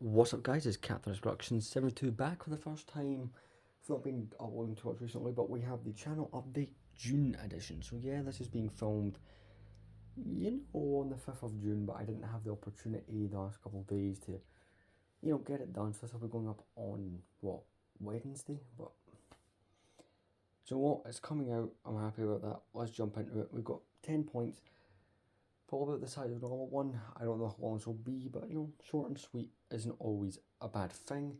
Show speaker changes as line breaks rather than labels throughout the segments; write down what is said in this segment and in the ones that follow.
What's up, guys? It's Captain Instructions 72 back for the first time. I've not been uploading too much recently, but we have the channel update June edition. So yeah, this is being filmed, on the 5th of June, but I didn't have the opportunity the last couple of days to, get it done. So this will be going up on, Wednesday? But so what? It's coming out. I'm happy about that. Let's jump into it. We've got 10 points. Probably about the size of a normal one. I don't know how long this will be, but short and sweet isn't always a bad thing.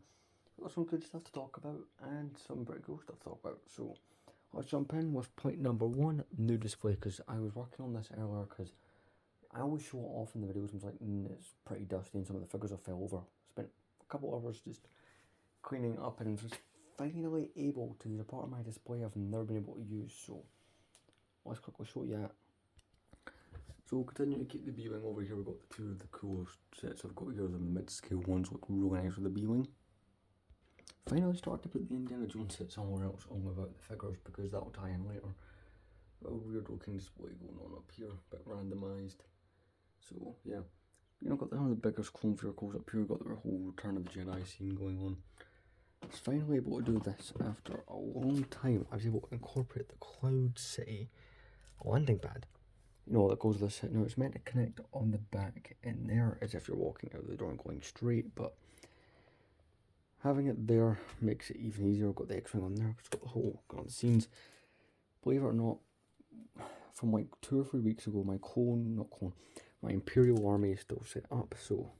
We've got some good stuff to talk about and some pretty cool stuff to talk about. So let's jump in with point number one, new display, because I was working on this earlier because I always show it off in the videos. I was like, it's pretty dusty and some of the figures have fell over. Spent a couple hours just cleaning up and was finally able to use a part of my display I've never been able to use. So let's quickly show you that. So continuing to keep the B-wing over here, we've got the two of the coolest sets I've got here, the mid-scale ones look really nice with the B-wing. Finally started to put the Indiana Jones set somewhere else on without the figures because that'll tie in later. Got a weird looking display going on up here, a bit randomised. So yeah, got one of the biggest clone vehicles up here, got the whole Return of the Jedi scene going on. I was finally able to do this after a long time. I was able to incorporate the Cloud City landing pad. That goes with this. Now it's meant to connect on the back in there as if you're walking out the door and going straight, but having it there makes it even easier. I've got the X-wing on there, it's got the whole on the scenes. Believe it or not, from like 2 or 3 weeks ago, my Imperial army is still set up, so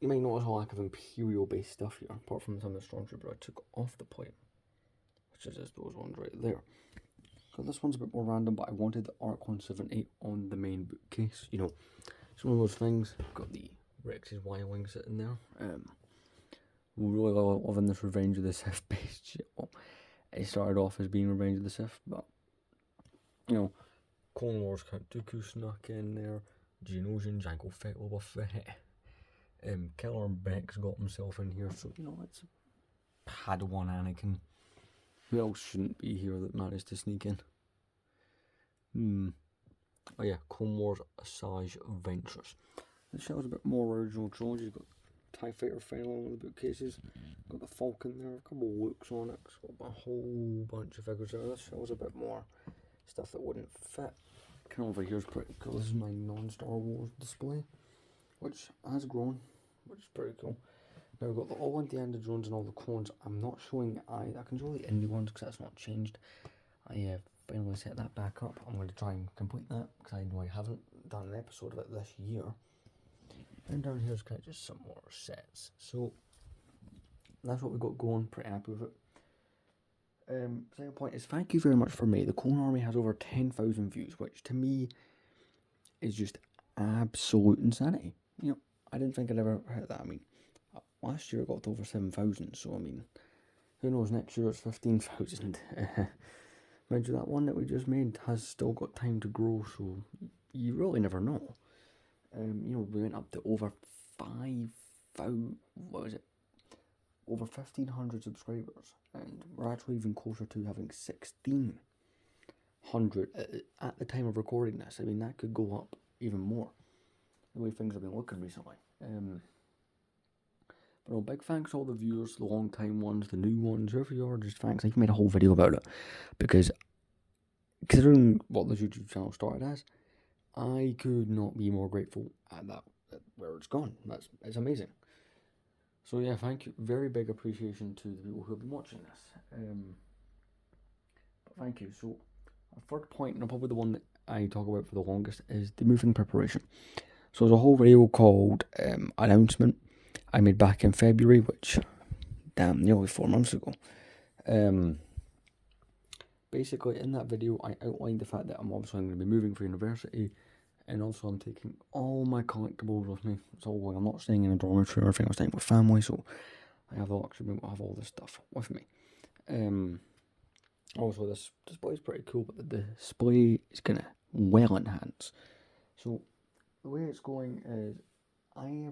you might notice a lack of Imperial based stuff here, apart from some of the Stormtrooper I took off the plate, which is just those ones right there. So this one's a bit more random, but I wanted the ARC 178 on the main bookcase. It's one of those things. Got the Rex's Y-wing sitting there. Really loving this Revenge of the Sith based shit. Well, it started off as being Revenge of the Sith, but Clone Wars Count Dooku snuck in there. Geonosian, Jango Fett, Boba Fett. Killer Beck's got himself in here, so it's Padawan Anakin. Who else shouldn't be here that managed to sneak in? Oh yeah, Clone Wars Asajj Ventures. This shows a bit more original drones. You've got TIE Fighter finally on one of the bookcases. Got the Falcon there, a couple of looks on it. It's got a whole bunch of figures there. This shows a bit more stuff that wouldn't fit. Kind of over here is pretty cool. This is my non-Star Wars display, which has grown, which is pretty cool. Now we've got all Indiana Jones and all the clones. I'm not showing I can show the indie ones because that's not changed. I finally set that back up. I'm going to try and complete that because I know I haven't done an episode of it this year. And down here is kind of just some more sets. So that's what we've got going. Pretty happy with it. Second point is thank you very much for me. The Clone Army has over 10,000 views, which to me is just absolute insanity. I didn't think I'd ever hit that. Last year it got to over 7,000, so who knows, next year it's 15,000. Mind you, that one that we just made has still got time to grow, so you really never know. We went up to over 5,000, over 1,500 subscribers, and we're actually even closer to having 1,600 at the time of recording this. That could go up even more, the way things have been looking recently. But big thanks to all the viewers, the long time ones, the new ones, whoever you are, just thanks. I've made a whole video about it because considering what this YouTube channel started as, I could not be more grateful at where it's gone. It's amazing. So yeah, thank you. Very big appreciation to the people who have been watching this. But thank you. So our third point, and probably the one that I talk about for the longest, is the moving preparation. So there's a whole video called Announcement I made back in February, which, nearly 4 months ago. Basically, in that video, I outlined the fact that I'm going to be moving for university, and also I'm taking all my collectibles with me. So I'm not staying in a dormitory or anything. I'm staying with family, so I have the luxury to have all this stuff with me. Also, this display is pretty cool, but the display is going to well enhance. So the way it's going is I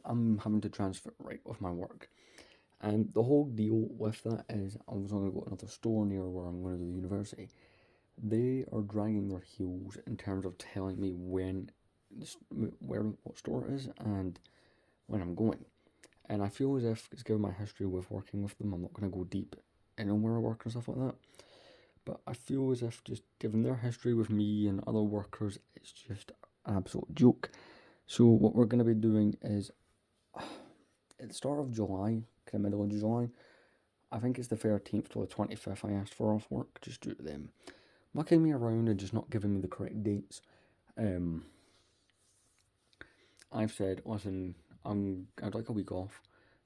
am having to transfer right with my work, and the whole deal with that is I was going to go to another store near where I'm going to do the university. They are dragging their heels in terms of telling me what store it is, and when I'm going. And I feel as if it's given my history with working with them, I'm not going to go deep in where I work and stuff like that. But I feel as if just given their history with me and other workers, it's just an absolute joke. So what we're going to be doing is, at the start of July, kind of middle of July, I think it's the 13th to the 25th I asked for off work, just due to them mucking me around and just not giving me the correct dates. I've said, listen, I'd like a week off.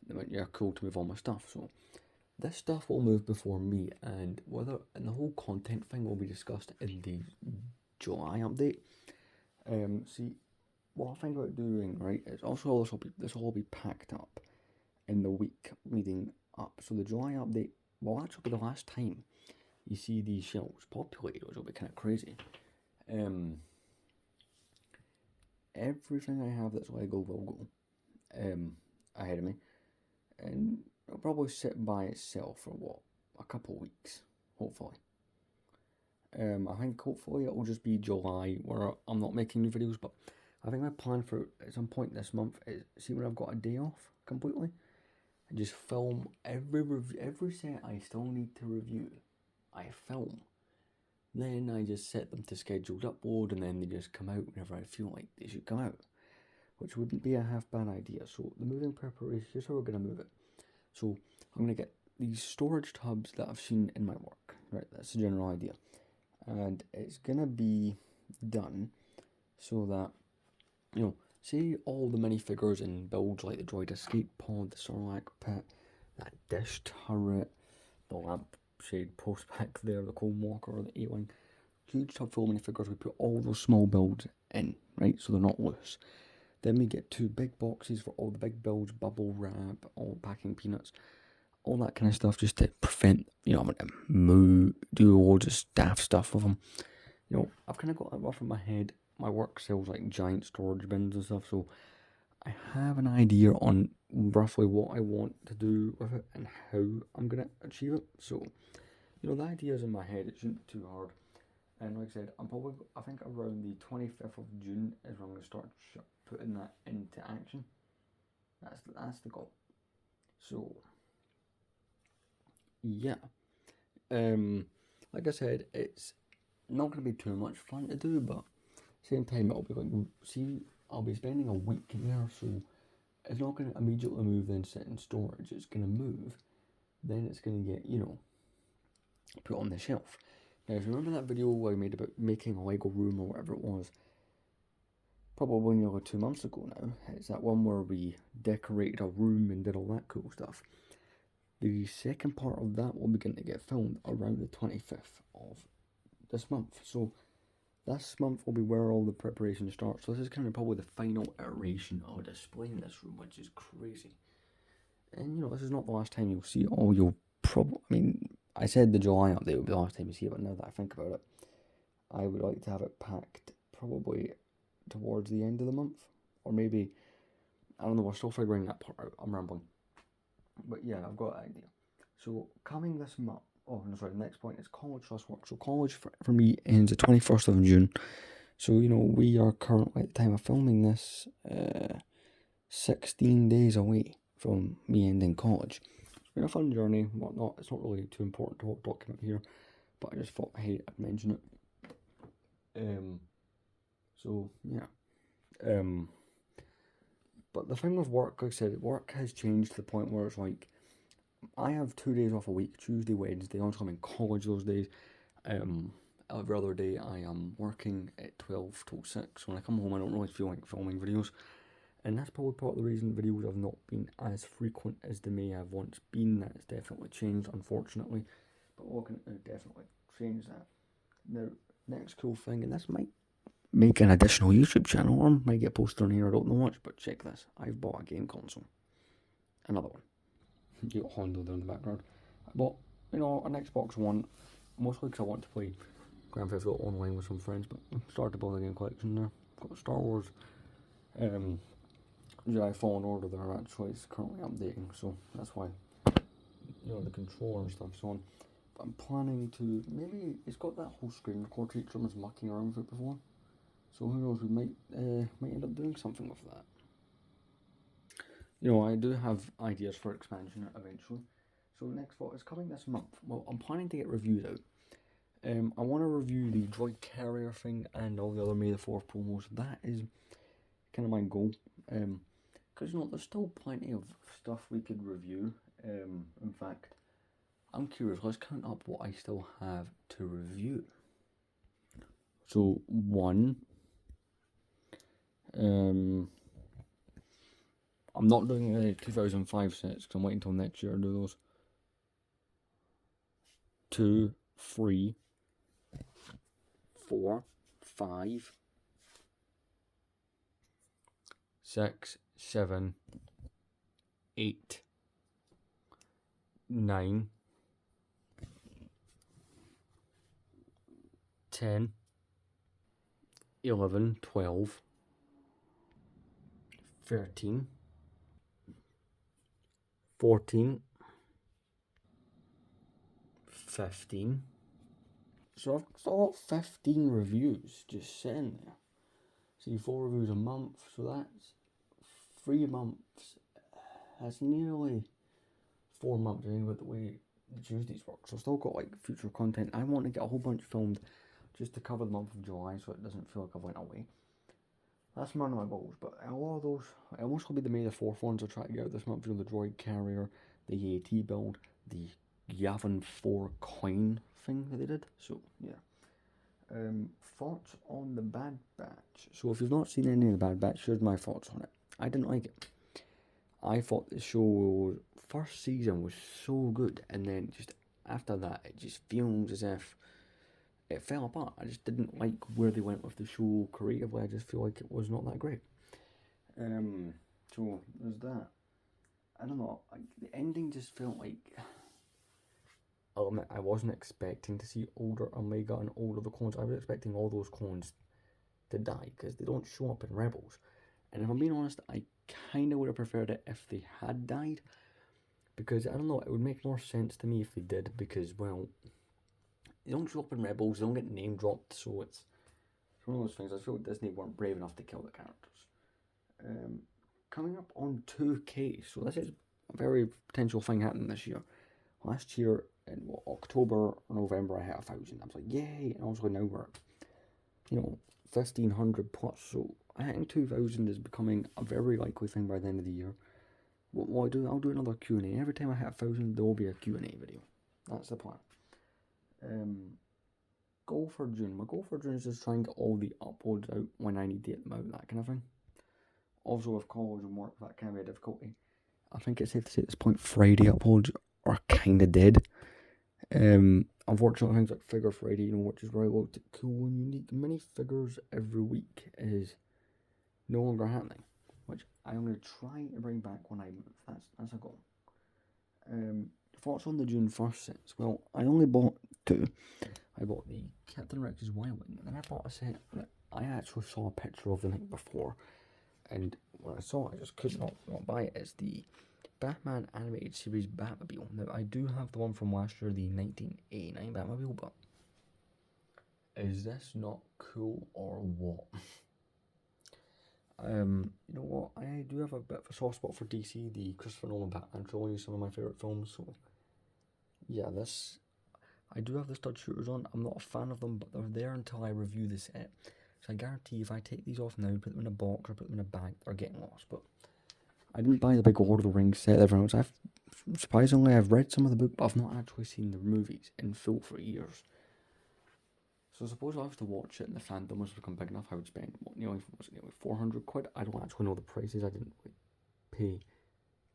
They went, yeah, cool, to move all my stuff. So this stuff will move before me, and the whole content thing will be discussed in the July update. See, what I think about doing, right, is also this will all be packed up in the week leading up. So the July update will actually be the last time you see these shelves populated, which will be kind of crazy. Everything I have that's Lego will go ahead of me, and it'll probably sit by itself for a couple of weeks, hopefully. I think hopefully it'll just be July where I'm not making new videos, but I think my plan for at some point this month is see when I've got a day off completely, and just film every set I still need to review. I film. Then I just set them to scheduled upload, and then they just come out whenever I feel like they should come out, which wouldn't be a half bad idea. So the moving preparation, here's how we're going to move it. So I'm going to get these storage tubs that I've seen in my work, right, that's the general idea. And it's going to be done so that, say all the minifigures and builds like the droid escape pod, the Sarlacc pit, that dish turret, the lampshade post back there, the Cold Walker, the A-Wing, huge tub full of minifigures, we put all those small builds in, right, so they're not loose. Then we get 2 big boxes for all the big builds, bubble wrap, all packing peanuts, all that kind of stuff, just to prevent, I'm going to do loads of staff stuff with them. I've kind of got that rough in my head. My work sells like giant storage bins and stuff, so I have an idea on roughly what I want to do with it and how I'm going to achieve it. So, the idea's in my head, it shouldn't be too hard. And like I said, I think around the 25th of June is when I'm going to start putting that into action. That's the goal. So, yeah. Like I said, it's not going to be too much fun to do, but same time it'll be like, I'll be spending a week there, so it's not going to immediately move then sit in storage. It's going to move, then it's going to get, put on the shelf. Now, if you remember that video I made about making a Lego room or whatever it was, probably nearly 2 months ago now, it's that one where we decorated a room and did all that cool stuff. The second part of that will begin to get filmed around the 25th of this month. So this month will be where all the preparation starts. So this is kind of probably the final iteration of displaying this room, which is crazy. And this is not the last time you'll see it all. I said the July update would be the last time you see it, but now that I think about it, I would like to have it packed probably towards the end of the month. Or maybe, I don't know, we're still figuring that part out. I'm rambling. But yeah, I've got an idea. So coming this month, the next point is college / work. So college for me ends the 21st of June. So, we are currently, at the time of filming this, 16 days away from me ending college. It's been a fun journey, whatnot. It's not really too important to document here, but I just thought, hey, I'd mention it. So, yeah. But the thing with work, like I said, work has changed to the point where it's like, I have 2 days off a week, Tuesday, Wednesday. Obviously, I'm in college those days. Every other day, I am working at 12 till 6. When I come home, I don't really feel like filming videos. And that's probably part of the reason videos have not been as frequent as they may have once been. That's definitely changed, unfortunately. But we're going to definitely change that. Now, next cool thing, and this might make an additional YouTube channel, or might get posted on here, I don't know much, but check this. I've bought a game console. Another one. You got Hondo there in the background. I bought, an Xbox One, mostly because I want to play Grand Theft Auto online with some friends, but I started to build a game collection there. I've got Star Wars, Jedi Fallen Order there actually, it's currently updating, so that's why, the controller and stuff's on. But I'm planning to, maybe, it's got that whole screen record feature I was mucking around with it before, so who knows, we might end up doing something with that. You know, I do have ideas for expansion eventually. So next what is coming this month? Well, I'm planning to get reviews out. I want to review the Droid Carrier thing and all the other May the 4th promos. That is kind of my goal. Because, you know, there's still plenty of stuff we could review. In fact, I'm curious, let's count up what I still have to review. So, 1. I'm not doing any 2005 sets because I'm waiting until next year to do those. 2, 3, 4, 5, 6, 7, 8, 9, 10, 11, 12, 13, 14, 15. So I've got 15 reviews just sitting there. See, 4 reviews a month, so that's 3 months. That's nearly 4 months, I think, with the way the Tuesdays work. So I've still got like future content. I want to get a whole bunch filmed just to cover the month of July so it doesn't feel like I went away. That's one of my goals, but a lot of those, I almost will be the May the 4th ones I'll try to get out this month. You know, the Droid Carrier, the AT build, the Yavin 4 coin thing that they did. So, yeah. Thoughts on the Bad Batch. So if you've not seen any of the Bad Batch, here's my thoughts on it. I didn't like it. I thought the show first season was so good, and then just after that, it just feels as if it fell apart. I just didn't like where they went with the show creatively. I just feel like it was not that great. So there's that. I don't know. The ending just felt like. I'll admit, I wasn't expecting to see older Omega and older the clones. I was expecting all those clones to die because they don't show up in Rebels. And if I'm being honest, I kind of would have preferred it if they had died. Because, I don't know, it would make more sense to me if they did. Because, well, they don't show up in Rebels, they don't get name dropped. So it's one of those things. I feel like Disney weren't brave enough to kill the characters. Coming up on 2K. So this is a very potential thing happening this year. Last year, in October or November, I hit 1,000. I was like, yay! And also now we're, 1,500 plus. So hitting 2,000 is becoming a very likely thing by the end of the year. What will I do? I'll do another Q&A. Every time I hit 1,000, there will be a Q&A video. That's the plan. Goal for June. My goal for June is just try and get all the uploads out when I need to get them out, that kind of thing. Also, with college and work, that can be a difficulty. I think it's safe to say at this point, Friday uploads are kind of dead. Unfortunately, things like Figure Friday, which is where I looked at cool and unique mini figures every week, is no longer happening. Which I'm going to try to bring back when I move. That's a goal. Thoughts on the June 1st sets? Well, I only bought 2. I bought the Captain Rex's Y-Wing, and then I bought a set that I actually saw a picture of the night before. And when I saw it, I just could not buy it. It's the Batman Animated Series Batmobile. Now, I do have the one from last year, the 1989 Batmobile, but is this not cool or what? You know what? I do have a bit of a soft spot for DC, the Christopher Nolan Batman trilogy, some of my favourite films, so yeah, I do have the stud shooters on. I'm not a fan of them, but they're there until I review the set. So I guarantee if I take these off now, put them in a box or put them in a bag, they're getting lost. But I didn't buy the big Lord of the Rings set everyone else. Surprisingly, I've read some of the book, but I've not actually seen the movies in full for years. So suppose I was to watch it and the fandom was become big enough, I would spend, nearly 400 quid? I don't actually know the prices, I didn't pay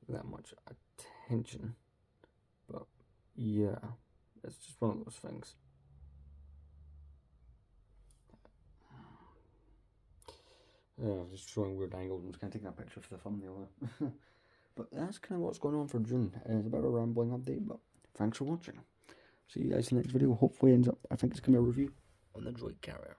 that much attention. But yeah, it's just one of those things. Just showing weird angles. I'm just kind of taking a picture for the thumbnail there. But that's kind of what's going on for June. It's a bit of a rambling update, but thanks for watching. See you guys in the next video. Hopefully ends up, I think it's going to be a review on the Droid Carrier.